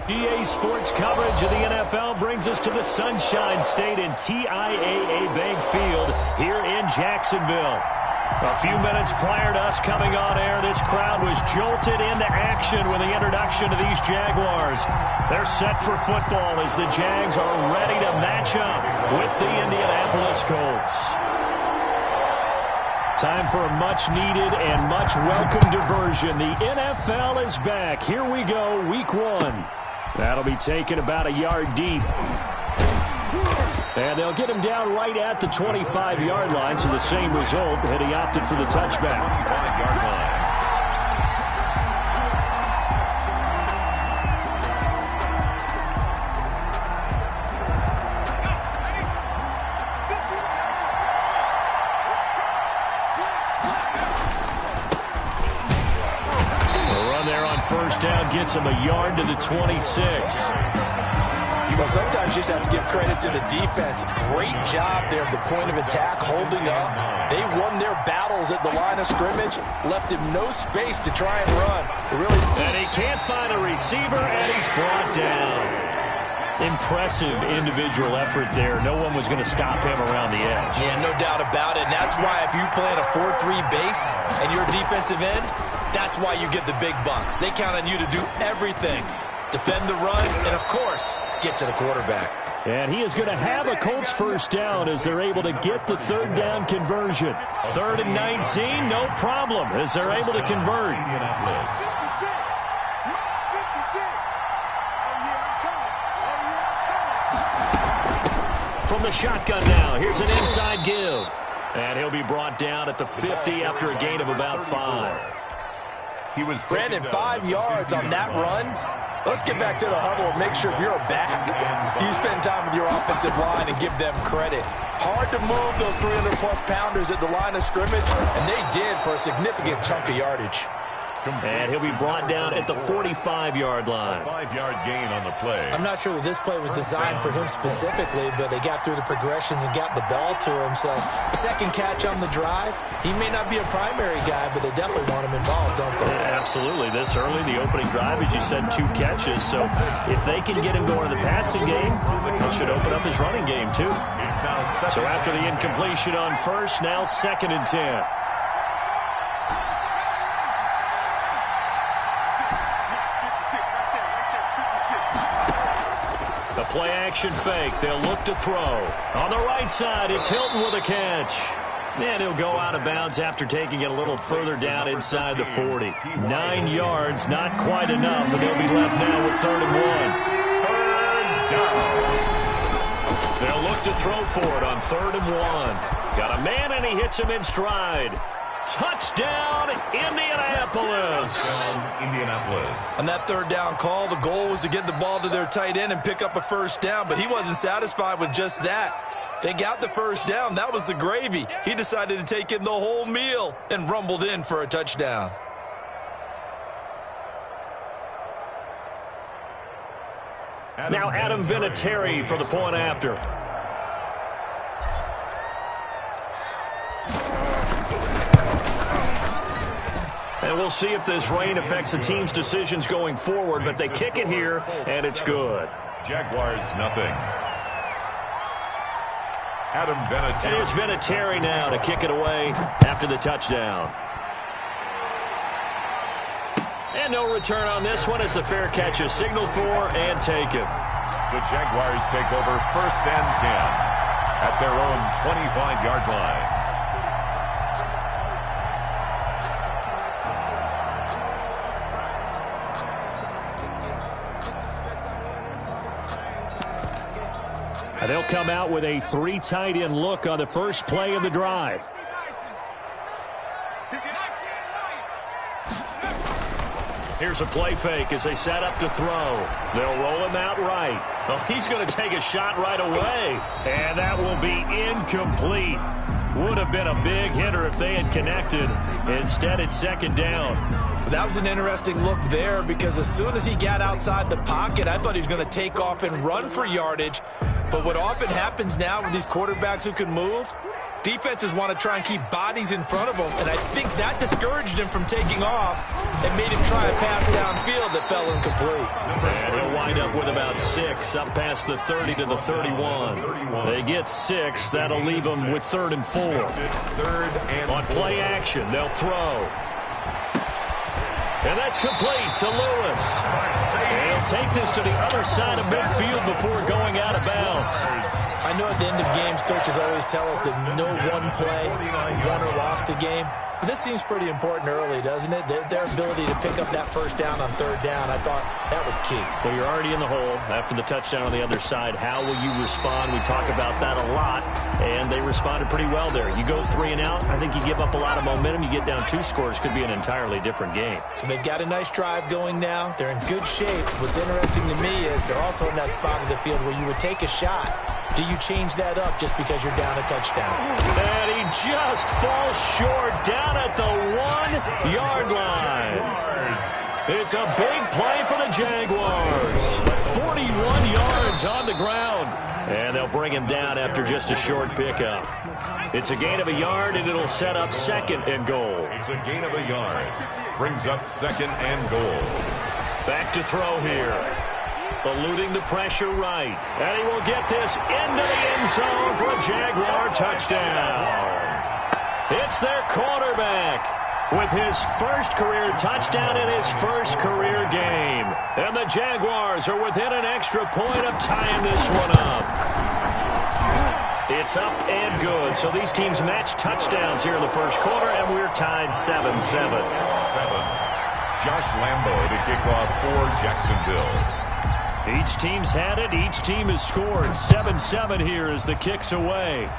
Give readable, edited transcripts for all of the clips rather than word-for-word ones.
EA Sports coverage of the NFL brings us to the Sunshine State and TIAA Bank Field here in Jacksonville. A few minutes prior to us coming on air, this crowd was jolted into action with the introduction of these Jaguars. They're set for football as the Jags are ready to match up with the Indianapolis Colts. Time for a much-needed and much-welcome diversion. The NFL is back. Here we go, Week 1. That'll be taken about a yard deep. And they'll get him down right at the 25-yard line, so the same result had he opted for the touchback. 25-yard line. First down gets him a yard to the 26. Well, sometimes you just have to give credit to the defense. Great job there at the point of attack, holding up. They won their battles at the line of scrimmage, left him no space to try and run. And he can't find a receiver, and he's brought down. Impressive individual effort there. No one was going to stop him around the edge. Yeah, no doubt about it. And that's why if you play in a 4-3 base and you're defensive end, that's why you get the big bucks. They count on you to do everything. Defend the run and, of course, get to the quarterback. And he is going to have a Colts first down as they're able to get the third down conversion. 3rd and 19, no problem as they're able to convert. From the shotgun now, here's an inside give. And he'll be brought down at the 50 after a gain of about 5. Brandon, 5 yards on that run. Let's get back to the huddle and make sure if you're a back, you spend time with your offensive line and give them credit. Hard to move those 300-plus pounders at the line of scrimmage, and they did for a significant chunk of yardage. And he'll be brought down at the 45-yard line. 5-yard gain on the play. I'm not sure that this play was designed for him specifically, but they got through the progressions and got the ball to him. So, second catch on the drive. He may not be a primary guy, but they definitely want him involved, don't they? Yeah, absolutely. This early, the opening drive, as you said, 2 catches. So, if they can get him going in the passing game, that should open up his running game, too. So, after the incompletion on first, now 2nd and 10. The play-action fake. They'll look to throw. On the right side, it's Hilton with a catch. And he'll go out of bounds after taking it a little further down inside the 40. 9 yards, not quite enough, and they'll be left now with 3rd and 1. They'll look to throw for it on 3rd and 1. Got a man, and he hits him in stride. Touchdown, Indianapolis. On that 3rd down call, the goal was to get the ball to their tight end and pick up a first down, but he wasn't satisfied with just that. They got the first down. That was the gravy. He decided to take in the whole meal and rumbled in for a touchdown. Now Adam Vinatieri for the point after. And we'll see if this rain affects the team's decisions going forward, but they kick it here, and it's good. Jaguars, nothing. Adam Vinatieri. And it's Vinatieri now to kick it away after the touchdown. And no return on this one as the fair catch is signaled for and taken. The Jaguars take over 1st and 10 at their own 25-yard line. And they'll come out with a 3 tight end look on the first play of the drive. Here's a play fake as they set up to throw. They'll roll him out right. Oh, he's going to take a shot right away. And that will be incomplete. Would have been a big hitter if they had connected. Instead, it's 2nd down. That was an interesting look there because as soon as he got outside the pocket, I thought he was going to take off and run for yardage. But what often happens now with these quarterbacks who can move, Defenses want to try and keep bodies in front of them, and I think that discouraged him from taking off and made him try a pass downfield that fell incomplete. And he'll wind up with about 6 up past the 30 to the 31. They get 6. That'll leave them with 3rd and 4. On play action, they'll throw. And that's complete to Lewis. And he'll take this to the other side of midfield before going out of bounds. I know at the end of games, coaches always tell us that no one play won or lost a game. But this seems pretty important early, doesn't it? Their ability to pick up that first down on 3rd down, I thought that was key. Well, you're already in the hole after the touchdown on the other side. How will you respond? We talk about that a lot, and they responded pretty well there. You go 3 and out, I think you give up a lot of momentum. You get down 2 scores, could be an entirely different game. So they've got a nice drive going now. They're in good shape. What's interesting to me is they're also in that spot of the field where you would take a shot. Do you change that up just because you're down a touchdown? And he just falls short down at the 1-yard line. It's a big play for the Jaguars. 41 yards on the ground. And they'll bring him down after just a short pickup. It's a gain of a yard, and it'll set up 2nd and goal. It's a gain of a yard. Brings up 2nd and goal. Back to throw here. Eluding the pressure right. And he will get this into the end zone for a Jaguar touchdown. It's their quarterback with his first career touchdown in his first career game. And the Jaguars are within an extra point of tying this one up. It's up and good. So these teams match touchdowns here in the first quarter, and we're tied 7-7. Josh Lambo to kick off for Jacksonville. Each team's had it. Each team has scored. 7-7 here as the kick's away.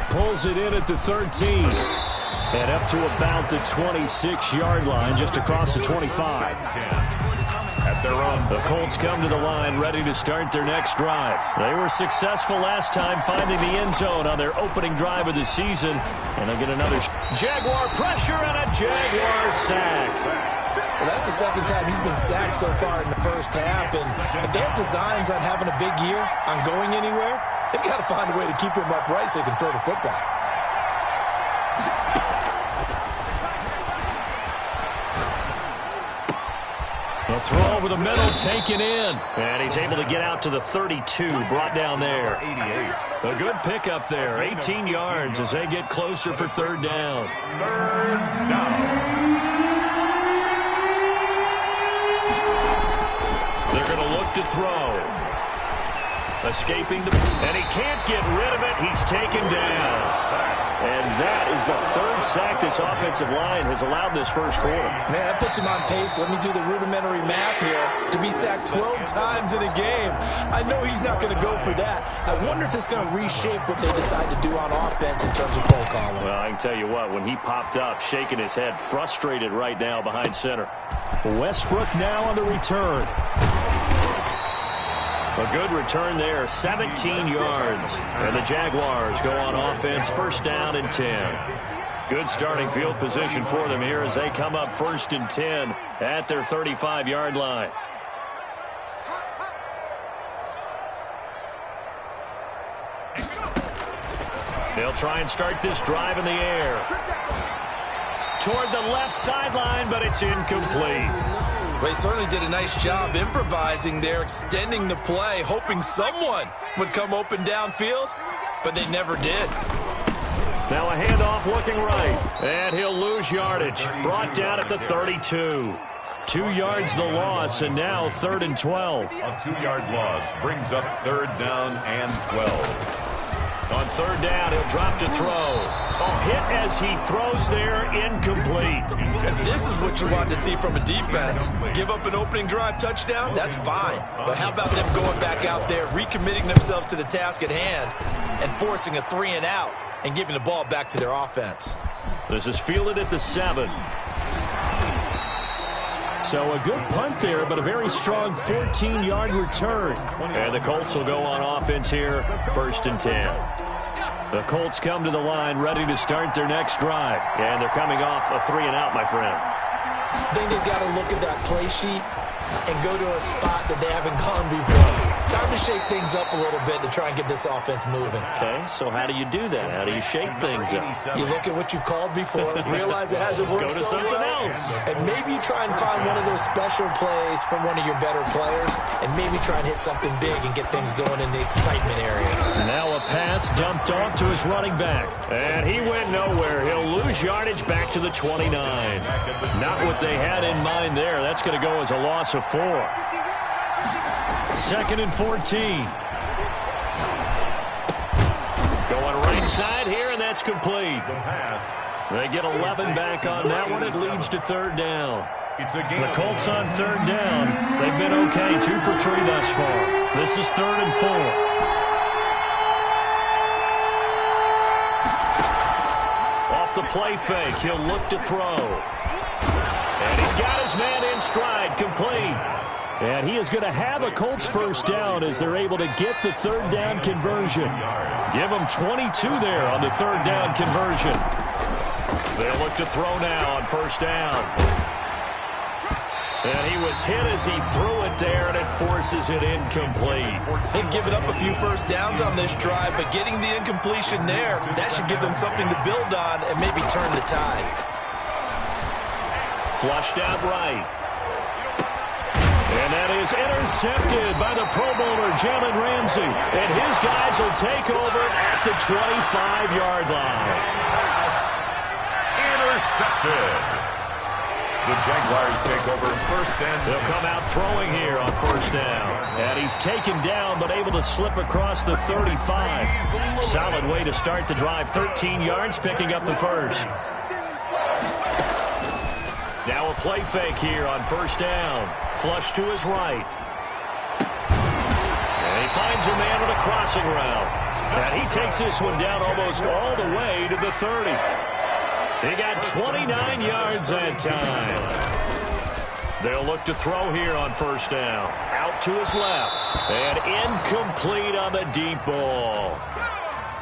Pulls it in at the 13. And up to about the 26-yard line, just across the 25. At their own. The Colts come to the line, ready to start their next drive. They were successful last time finding the end zone on their opening drive of the season. And they'll get another Jaguar pressure and a Jaguar sack. Well, that's the 2nd time he's been sacked so far in the first half. And if they have designs on having a big year, on going anywhere, they've got to find a way to keep him upright so they can throw the football. A throw over the middle, taken in. And he's able to get out to the 32, brought down there. 88. A good pickup there, 18 yards as they get closer for 3rd down. 3rd down. They're going to look to throw. Escaping and he can't get rid of it. He's taken down. And that is the 3rd sack this offensive line has allowed this first quarter. Man, that puts him on pace. Let me do the rudimentary math here. To be sacked 12 times in a game, I know he's not going to go for that. I wonder if it's going to reshape what they decide to do on offense in terms of play calling. Well, I can tell you what, when he popped up, shaking his head, frustrated right now behind center. Westbrook now on the return. A good return there, 17 yards. And the Jaguars go on offense, 1st down and 10. Good starting field position for them here as they come up 1st and 10 at their 35-yard line. They'll try and start this drive in the air. Toward the left sideline, but it's incomplete. Well, he certainly did a nice job improvising there, extending the play, hoping someone would come open downfield, but they never did. Now a handoff looking right, and he'll lose yardage. Brought down at the 32. 2 yards the loss, and now 3rd and 12. A 2-yard loss brings up 3rd down and 12. On 3rd down, he'll drop to throw. A hit as he throws there, incomplete. And this is what you want to see from a defense. Give up an opening drive touchdown, that's fine. But how about them going back out there, recommitting themselves to the task at hand, and forcing a 3 and out, and giving the ball back to their offense. This is fielded at the 7. So a good punt there, but a very strong 14-yard return. And the Colts will go on offense here, 1st and 10. The Colts come to the line, ready to start their next drive. And they're coming off a 3 and out, my friend. I think they've got to look at that play sheet and go to a spot that they haven't gone before. Time to shake things up a little bit to try and get this offense moving. Okay, so how do you do that? How do you shake things up? You look at what you've called before, realize it hasn't worked Go to so something well, else. and maybe you try and find one of those special plays from one of your better players, and maybe try and hit something big and get things going in the excitement area. Now a pass dumped off to his running back. And he went nowhere. He'll lose yardage back to the 29. Not what they had in mind there. That's going to go as a loss of 4. 2nd and 14. Going right side here, and that's complete. They get 11 back on that one. It leads to 3rd down. The Colts on 3rd down. They've been okay, 2 for 3 thus far. This is 3rd and 4. Off the play fake, he'll look to throw. And he's got his man in stride, complete. And he is going to have a Colts 1st down as they're able to get the 3rd down conversion. Give them 22 there on the 3rd down conversion. They'll look to throw now on 1st down. And he was hit as he threw it there, and it forces it incomplete. They've given up a few 1st downs on this drive, but getting the incompletion there, that should give them something to build on and maybe turn the tide. Flushed out right. And that is intercepted by the Pro Bowler, Jalen Ramsey. And his guys will take over at the 25-yard line. Intercepted. The Jaguars take over 1st and 10. They'll come out throwing here on 1st down. And he's taken down, but able to slip across the 35. Solid way to start the drive. 13 yards, picking up the 1st. Now a play fake here on 1st down. Flush to his right. And he finds a man on a crossing route. And he takes this one down almost all the way to the 30. He got 29 yards that time. They'll look to throw here on 1st down. Out to his left. And incomplete on the deep ball.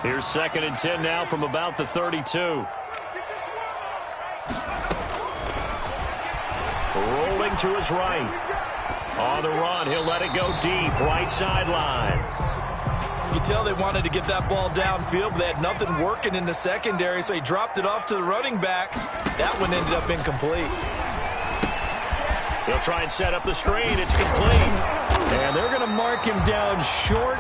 Here's 2nd and 10 now from about the 32. Rolling to his right. On the run, he'll let it go deep. Right sideline. You can tell they wanted to get that ball downfield, but they had nothing working in the secondary, so he dropped it off to the running back. That one ended up incomplete. He'll try and set up the screen. It's complete. And they're going to mark him down short,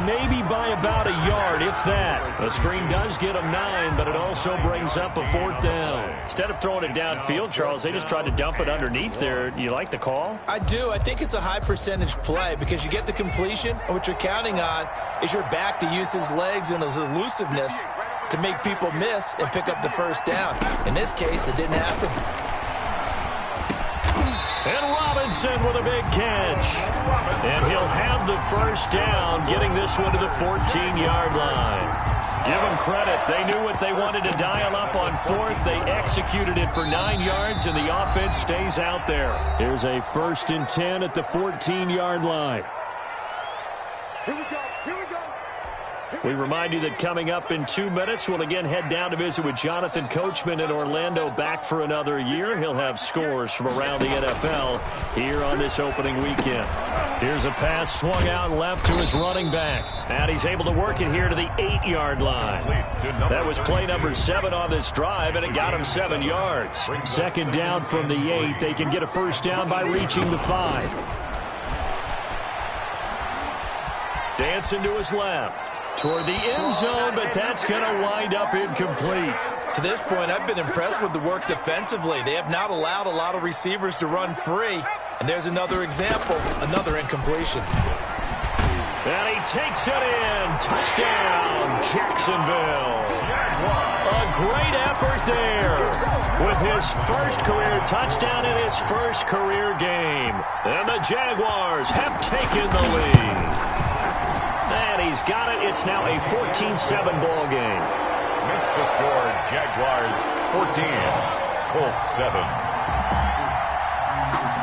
maybe by about a yard, if that. The screen does get him 9, but it also brings up a 4th down. Instead of throwing it downfield, Charles, they just tried to dump it underneath there. You like the call? I do. I think it's a high percentage play because you get the completion, and what you're counting on is your back to use his legs and his elusiveness to make people miss and pick up the 1st down. In this case, it didn't happen. And Robinson with a big catch. And he'll have the 1st down, getting this one to the 14-yard line. Give them credit. They knew what they wanted to dial up on 4th. They executed it for 9 yards, and the offense stays out there. Here's a 1st and 10 at the 14-yard line. Here we go. We remind you that coming up in 2 minutes, we'll again head down to visit with Jonathan Coachman in Orlando, back for another year. He'll have scores from around the NFL here on this opening weekend. Here's a pass swung out left to his running back. And he's able to work it here to the 8-yard line. That was play number 7 on this drive, and it got him 7 yards. 2nd down from the 8. They can get a 1st down by reaching the 5. Dancing to his left. Toward the end zone, but that's going to wind up incomplete. To this point, I've been impressed with the work defensively. They have not allowed a lot of receivers to run free. And there's another example, another incompletion. And he takes it in. Touchdown, Jacksonville. A great effort there with his 1st career touchdown in his 1st career game. And the Jaguars have taken the lead. And he's got it. It's now a 14-7 ball game. Makes the score Jaguars 14, Colts 7.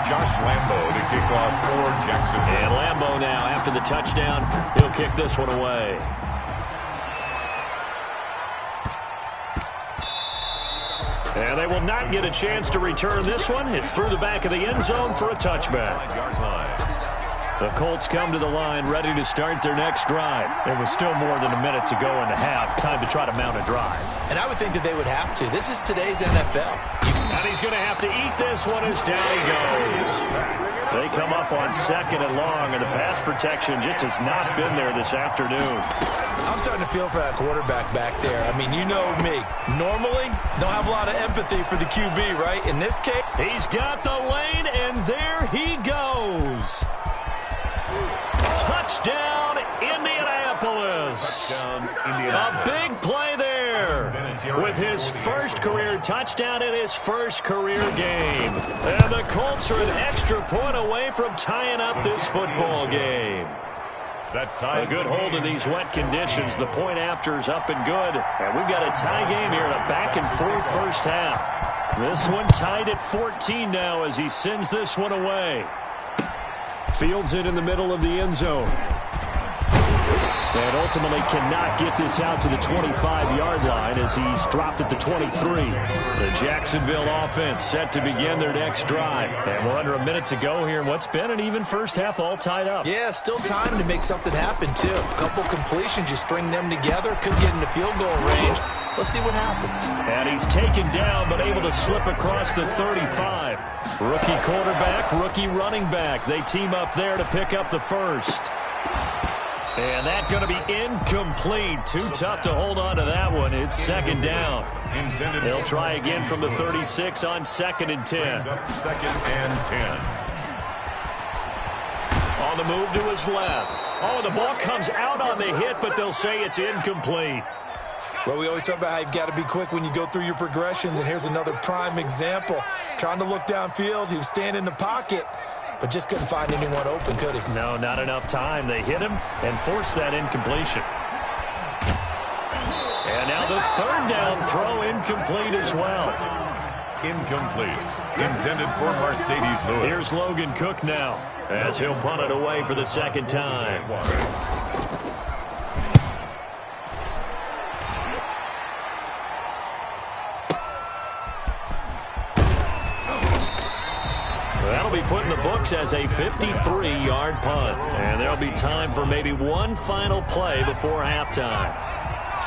Josh Lambo to kick off for Jacksonville. And Lambo now, after the touchdown, he'll kick this one away. And they will not get a chance to return this one. It's through the back of the end zone for a touchback. The Colts come to the line, ready to start their next drive. It was still more than a minute to go in the half. Time to try to mount a drive. And I would think that they would have to. This is today's NFL. And he's going to have to eat this one as down he goes. They come up on 2nd and long, and the pass protection just has not been there this afternoon. I'm starting to feel for that quarterback back there. I mean, you know me. Normally, don't have a lot of empathy for the QB, right? In this case, he's got the lane, and there he goes. Touchdown, Indianapolis. A big play there with his first career touchdown in his first career game. And the Colts are an extra point away from tying up this football game. A good hold in these wet conditions. The point after is up and good. And we've got a tie game here in a back-and-forth first half. This one tied at 14 now as he sends this one away. Fields it in the middle of the end zone. And ultimately cannot get this out to the 25-yard line as he's dropped at the 23. The Jacksonville offense set to begin their next drive. And we're under a minute to go here in what's been an even first half, all tied up. Yeah, still time to make something happen, too. A couple completions, you string them together, could get into field goal range. Let's see what happens. And he's taken down, but able to slip across the 35. Rookie quarterback, rookie running back. They team up there to pick up the first. And that's going to be incomplete. Too tough to hold on to that one. It's 2nd down. They'll try again from the 36 on 2nd and 10. 2nd and 10. On the move to his left. Oh, the ball comes out on the hit, but they'll say it's incomplete. Well, we always talk about how you've got to be quick when you go through your progressions, and here's another prime example. Trying to look downfield, he was standing in the pocket, but just couldn't find anyone open, could he? No, not enough time. They hit him and forced that incompletion. And now the 3rd down throw incomplete as well. Incomplete. Intended for Mercedes Lewis. Here's Logan Cook now as he'll punt it away for the 2nd time. That'll be put in the books as a 53-yard punt. And there'll be time for maybe one final play before halftime.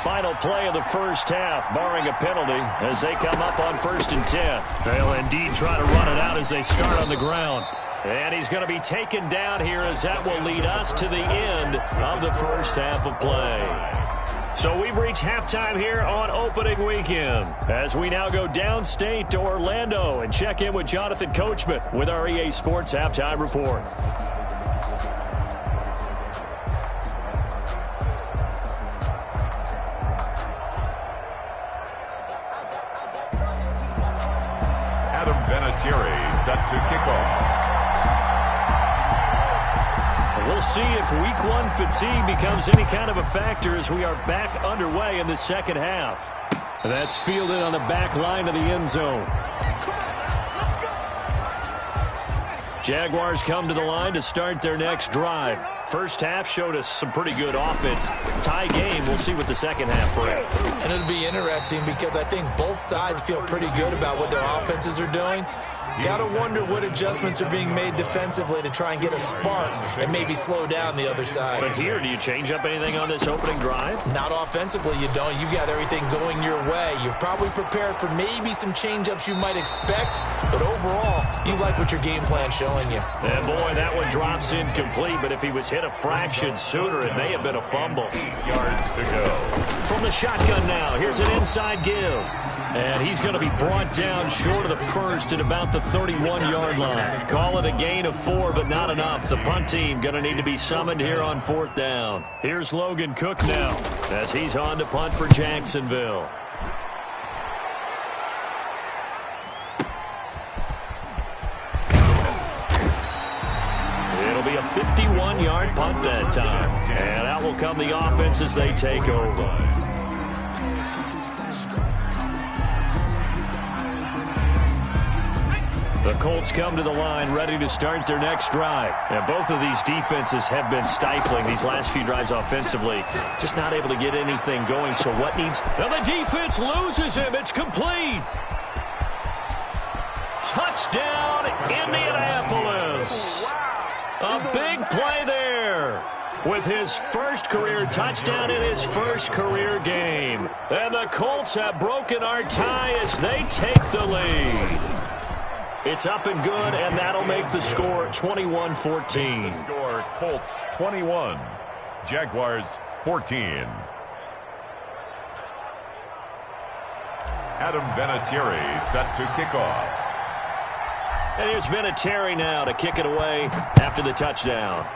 Final play of the first half, barring a penalty, as they come up on 1st and 10. They'll indeed try to run it out as they start on the ground. And he's going to be taken down here as that will lead us to the end of the first half of play. So we've reached halftime here on opening weekend as we now go downstate to Orlando and check in with Jonathan Coachman with our EA Sports Halftime Report. Adam Vinatieri set to kick off. We'll see if week 1 fatigue becomes any kind of a factor as we are back underway in the second half. That's fielded on the back line of the end zone. Jaguars come to the line to start their next drive. First half showed us some pretty good offense. Tie game, we'll see what the second half brings. And it'll be interesting because I think both sides feel pretty good about what their offenses are doing. Gotta wonder what adjustments are being made defensively to try and get a spark and maybe slow down the other side. But here, do you change up anything on this opening drive? Not offensively, you don't. You've got everything going your way. You've probably prepared for maybe some change-ups you might expect, but overall, you like what your game plan's showing you. And boy, that one drops incomplete, but if he was hit a fraction sooner, it may have been a fumble. 8 yards to go. From the shotgun now, here's an inside give. And he's going to be brought down short of the first at about the 31-yard line. Call it a gain of 4, but not enough. The punt team going to need to be summoned here on 4th down. Here's Logan Cook now as he's on to punt for Jacksonville. It'll be a 51-yard punt that time. And out will come the offense as they take over. The Colts come to the line ready to start their next drive. And both of these defenses have been stifling these last few drives offensively. Just not able to get anything going. So what needs... And the defense loses him. It's complete. Touchdown, Indianapolis. A big play there with his first career touchdown in his first career game. And the Colts have broken our tie as they take the lead. It's up and good, and that'll make the score 21-14. Score Colts 21, Jaguars 14. Adam Vinatieri set to kick off. And here's Vinatieri now to kick it away after the touchdown.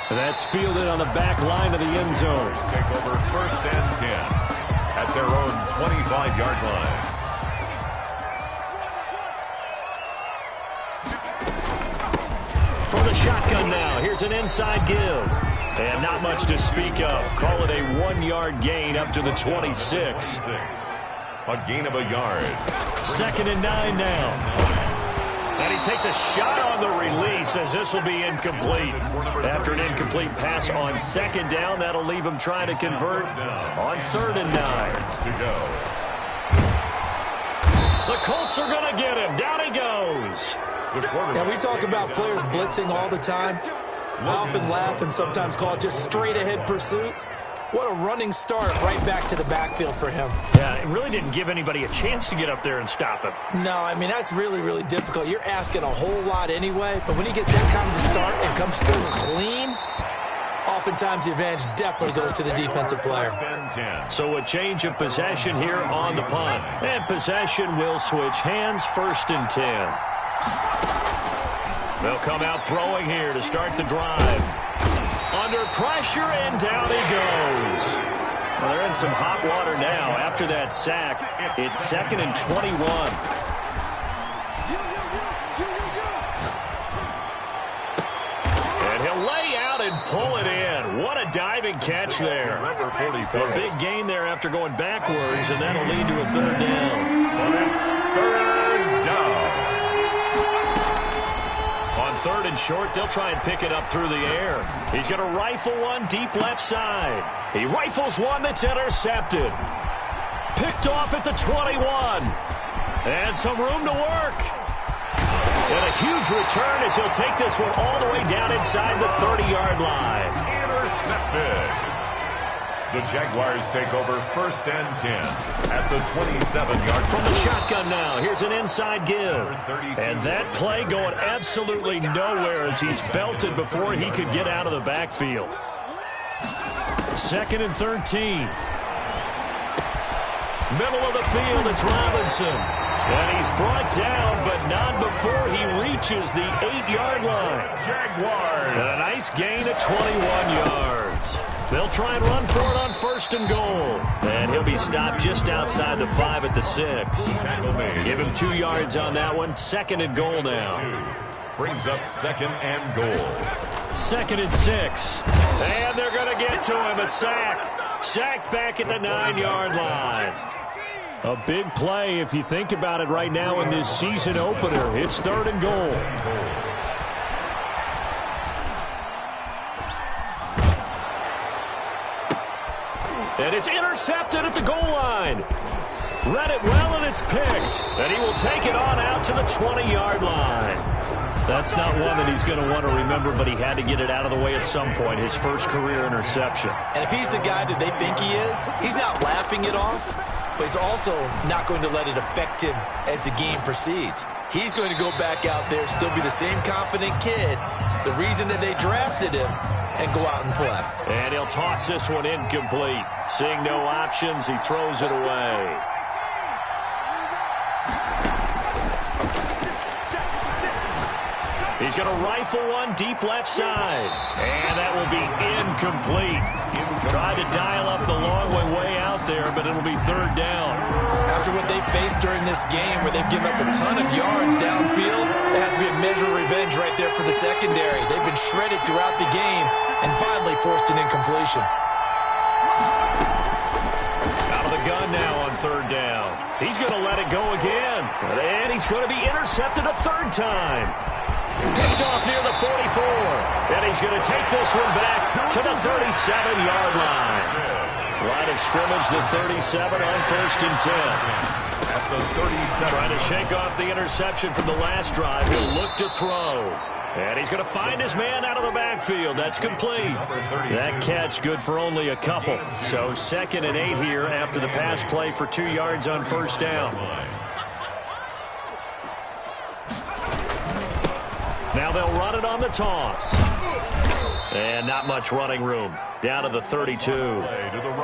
That's fielded on the back line of the end zone. Take over 1st and 10 at their own 25-yard line. From the shotgun now, here's an inside give. And not much to speak of. Call it a 1-yard gain up to the 26. A gain of a yard. 2nd and 9 now. And he takes a shot on the release as this will be incomplete. After an incomplete pass on 2nd down, that'll leave him trying to convert on 3rd and 9. The Colts are going to get him. Down he goes. Now, we talk about players blitzing all the time. I often laugh and sometimes call it just straight-ahead pursuit. What a running start right back to the backfield for him. Yeah, it really didn't give anybody a chance to get up there and stop him. No, I mean, that's really, really difficult. You're asking a whole lot anyway, but when he gets that kind of a start and comes through clean, oftentimes the advantage definitely goes to the defensive player. So a change of possession here on the punt. And possession will switch hands, 1st and 10. They'll come out throwing here to start the drive. Under pressure, and down he goes. Well, they're in some hot water now. After that sack, it's 2nd and 21. And he'll lay out and pull it in. What a diving catch there. A big gain there after going backwards, and that'll lead to a 3rd down. Well, it's 3rd down. On 3rd and short, they'll try and pick it up through the air. He's going to rifle one deep left side. He rifles one that's intercepted. Picked off at the 21. And some room to work. And a huge return as he'll take this one all the way down inside the 30-yard line. Intercepted. The Jaguars take over 1st and 10 at the 27-yard. From the shotgun now, here's an inside give. And that play going absolutely nowhere as he's belted before he could get out of the backfield. 2nd and 13. Middle of the field, it's Robinson. And he's brought down, but not before he reaches the 8-yard line. Jaguars. And a nice gain of 21 yards. They'll try and run for it on 1st and goal. And he'll be stopped just outside the 5 at the 6. Give him 2 yards on that one. 2nd and goal now. Brings up 2nd and goal. 2nd and 6. And they're going to get to him. A sack. Sacked back at the 9-yard line. A big play if you think about it right now in this season opener. It's 3rd and goal. And it's intercepted at the goal line. Read it well, and it's picked. And he will take it on out to the 20-yard line. That's not one that he's going to want to remember, but he had to get it out of the way at some point, his first career interception. And if he's the guy that they think he is, he's not laughing it off, but he's also not going to let it affect him as the game proceeds. He's going to go back out there, still be the same confident kid, the reason that they drafted him, and go out and play. And he'll toss this one incomplete. Seeing no options, he throws it away. He's going to rifle one deep left side. And that will be incomplete. Tried to dial up the long way out there, but it'll be 3rd down. After what they faced during this game where they've given up a ton of yards downfield, there has to be a measure of revenge right there for the secondary. They've been shredded throughout the game and finally forced an incompletion. Out of the gun now on 3rd down. He's going to let it go again. And he's going to be intercepted a 3rd time. Picked off near the 44. And he's going to take this one back to the 37-yard line. Line of scrimmage, the 37 on 1st and 10. At the 37. Trying to shake off the interception from the last drive. He'll look to throw. And he's going to find his man out of the backfield. That's complete. That catch good for only a couple. So 2nd and 8 here after the pass play for 2 yards on first down. Now they'll run it on the toss. And not much running room. Down to the 32.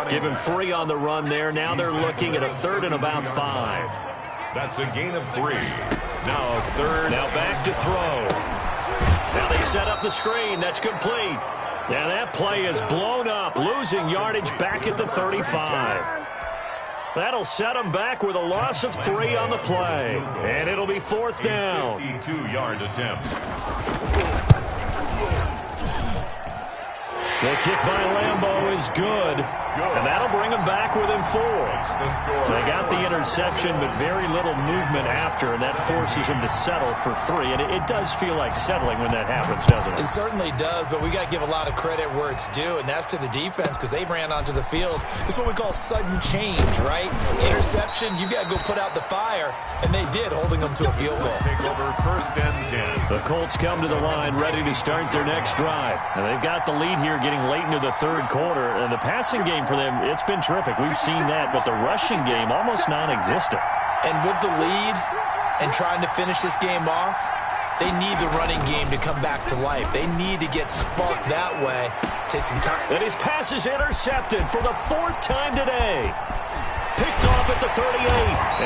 Give him 3 on the run there. Now they're looking at a 3rd and about 5. That's a gain of 3. Now 3rd. Now back to throw. Now they set up the screen. That's complete. Now that play is blown up. Losing yardage back at the 35. That'll set them back with a loss of 3 on the play. And it'll be 4th down. 52-yard attempt. The kick by Lambeau is good. And that'll bring them back within 4. They got the interception, but very little movement after, and that forces them to settle for 3. And it does feel like settling when that happens, doesn't it? It certainly does, but we got to give a lot of credit where it's due, and that's to the defense because they ran onto the field. This is what we call sudden change, right? Interception, you got to go put out the fire, and they did, holding them to a field goal. Take over 1st and 10. The Colts come to the line ready to start their next drive. And they've got the lead here getting late into the 3rd quarter, and the passing game for them, it's been terrific. We've seen that, but the rushing game almost non-existent. And with the lead and trying to finish this game off, they need the running game to come back to life. They need to get sparked that way. Take some time. And his pass is intercepted for the 4th time today. Picked off at the 38.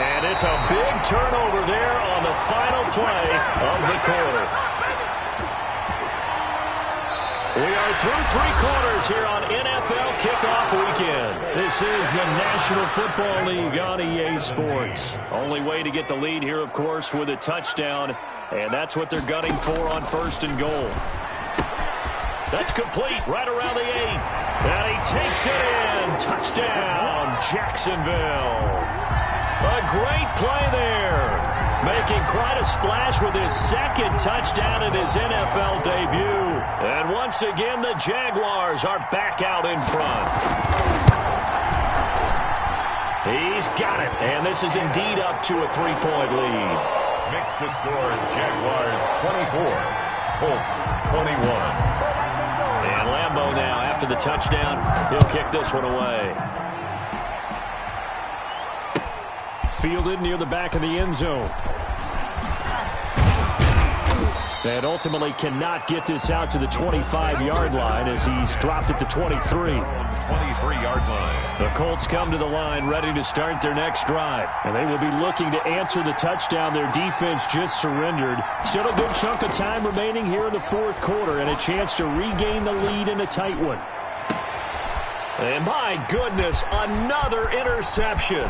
And it's a big turnover there on the final play of the quarter. We are through 3 quarters here on NFL Kickoff Weekend. This is the National Football League on EA Sports. Only way to get the lead here, of course, with a touchdown, and that's what they're gunning for on 1st and goal. That's complete right around the 8. And he takes it in. Touchdown, Jacksonville. A great play there. Making quite a splash with his 2nd touchdown in his NFL debut. And once again, the Jaguars are back out in front. He's got it. And this is indeed up to a 3-point lead. Makes the score Jaguars 24, Colts 21. And Lambeau now, after the touchdown, he'll kick this one away. Fielded near the back of the end zone. And ultimately cannot get this out to the 25-yard line as he's dropped at the 23. 23-yard line. The Colts come to the line ready to start their next drive. And they will be looking to answer the touchdown their defense just surrendered. Still a good chunk of time remaining here in the 4th quarter and a chance to regain the lead in a tight one. And my goodness, another interception.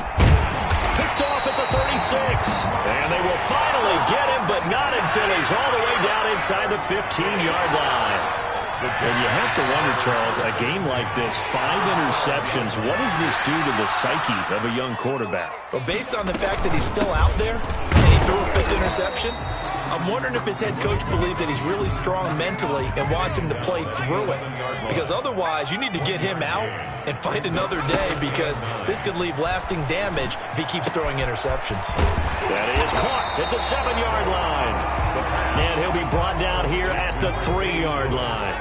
Picked off at the 36. And they will finally get him, but not until he's all the way down inside the 15-yard line. And you have to wonder, Charles, a game like this, 5 interceptions, what does this do to the psyche of a young quarterback? Well, based on the fact that he's still out there and he threw a 5th interception, I'm wondering if his head coach believes that he's really strong mentally and wants him to play through it. Because otherwise, you need to get him out and fight another day because this could leave lasting damage if he keeps throwing interceptions. That is caught at the 7-yard line. And he'll be brought down here at the 3-yard line.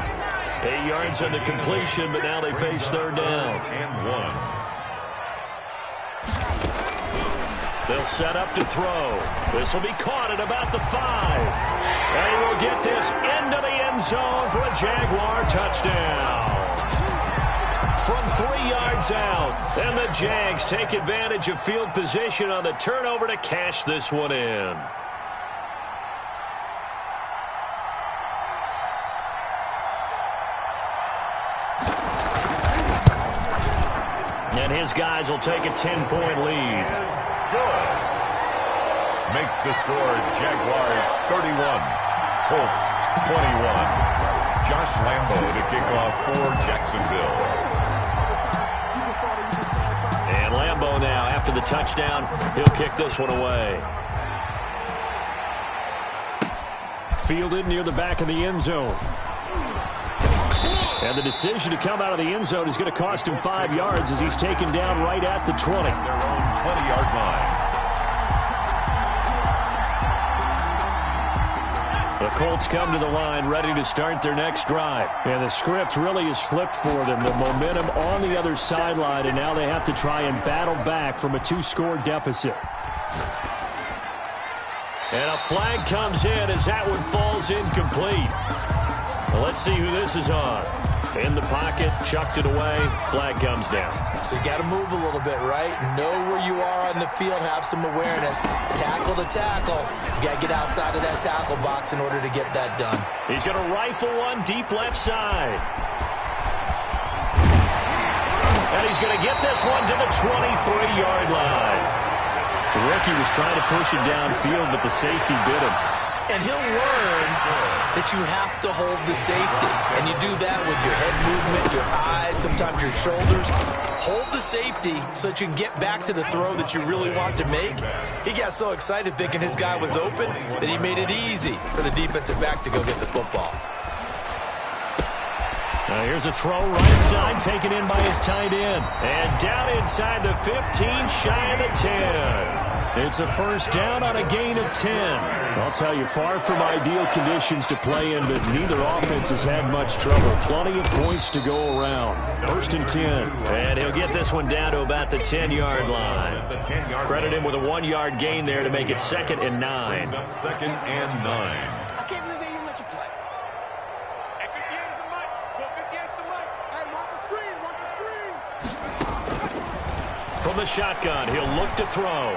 8 yards on the completion, but now they face 3rd down. And 1. They'll set up to throw. This will be caught at about the 5. And he will get this into the end zone for a Jaguar touchdown. From 3 yards out. And the Jags take advantage of field position on the turnover to cash this one in. And his guys will take a 10-point lead. Good. Makes the score Jaguars 31, Colts 21. Josh Lambeau to kick off for Jacksonville. And Lambeau now, after the touchdown, he'll kick this one away. Fielded near the back of the end zone. And the decision to come out of the end zone is going to cost him 5 yards as he's taken down right at the 20. Their own 20-yard line. Colts come to the line ready to start their next drive. And the script really is flipped for them. The momentum on the other sideline, and now they have to try and battle back from a 2-score deficit. And a flag comes in as that one falls incomplete. Well, let's see who this is on. In the pocket, chucked it away, flag comes down. So you got to move a little bit, right? Know where you are on the field, have some awareness. Tackle to tackle. You got to get outside of that tackle box in order to get that done. He's going to rifle one deep left side. And he's going to get this one to the 23-yard line. The rookie was trying to push it downfield, but the safety bit him. And he'll learn that you have to hold the safety. And you do that with your head movement, your eyes, sometimes your shoulders. Hold the safety so that you can get back to the throw that you really want to make. He got so excited thinking his guy was open that he made it easy for the defensive back to go get the football. Now here's a throw right side, taken in by his tight end. And down inside the 15, shy of the 10. It's a first down on a gain of 10. I'll tell you, far from ideal conditions to play in, but neither offense has had much trouble. Plenty of points to go around. First and 10. And he'll get this one down to about the 10-yard line. Credit him with a 1-yard gain there to make it 2nd and 9. Second and 9. I can't believe they even let you play. Hey, 58 is the mic. Go 58 is the mic. Hey, watch the screen. Watch the screen. From the shotgun, he'll look to throw.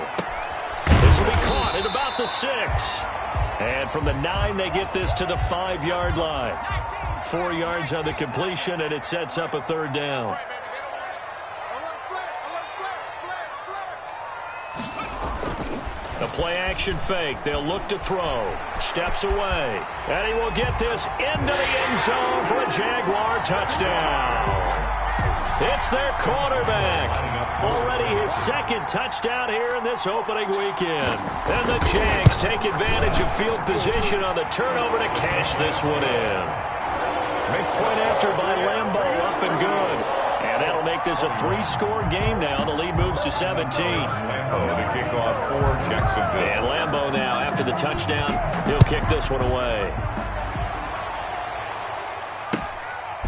This will be caught at about the 6. And from the 9, they get this to the 5-yard line. 4 yards on the completion, and it sets up a 3rd down. A play-action fake. They'll look to throw. Steps away. And he will get this into the end zone for a Jaguar touchdown. It's their quarterback. Already his 2nd touchdown here in this opening weekend. And the Jags take advantage of field position on the turnover to cash this one in. Point after by Lambeau, up and good. And that'll make this a 3-score game now. The lead moves to 17. Lambeau to kick off for Jacksonville. And Lambeau now, after the touchdown, he'll kick this one away.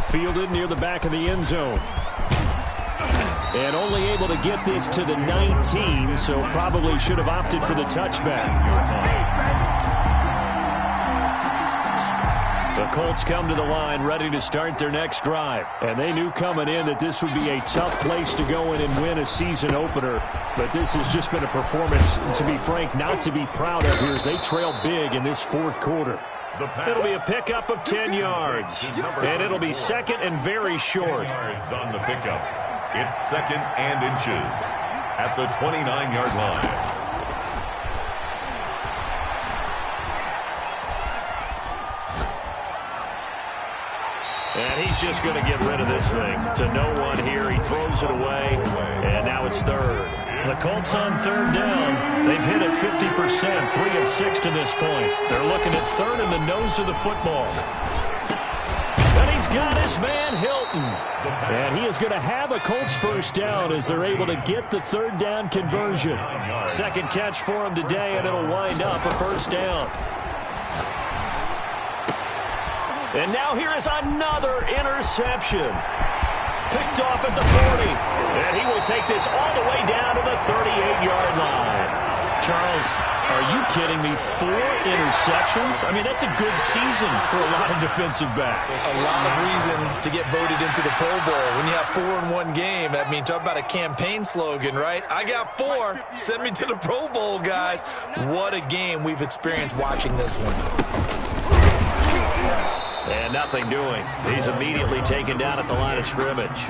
Fielded near the back of the end zone. And only able to get this to the 19, so probably should have opted for the touchback. The Colts come to the line ready to start their next drive. And they knew coming in that this would be a tough place to go in and win a season opener. But this has just been a performance, to be frank, not to be proud of here as they trail big in this 4th quarter. It'll be a pickup of 10 yards. And it'll be 2nd and very short. Yards on the pickup. It's 2nd and inches at the 29-yard line. And he's just going to get rid of this thing. To no one here. He throws it away. And now it's 3rd. The Colts on 3rd down. They've hit it 50%, 3 of 6 to this point. They're looking at 3rd in the nose of the football. And he's got his man Hilton. And he is going to have a Colts first down as they're able to get the 3rd down conversion. 2nd catch for him today, and it'll wind up a first down. And now here is another interception. Picked off at the 40. And he will take this all the way down to the 38-yard line. Charles, are you kidding me? 4 interceptions? I mean, that's a good season for a lot of defensive backs. A lot of reason to get voted into the Pro Bowl. When you have 4 in one game, I mean, talk about a campaign slogan, right? I got 4. Send me to the Pro Bowl, guys. What a game we've experienced watching this one. And nothing doing. He's immediately taken down at the line of scrimmage.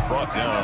Brought down.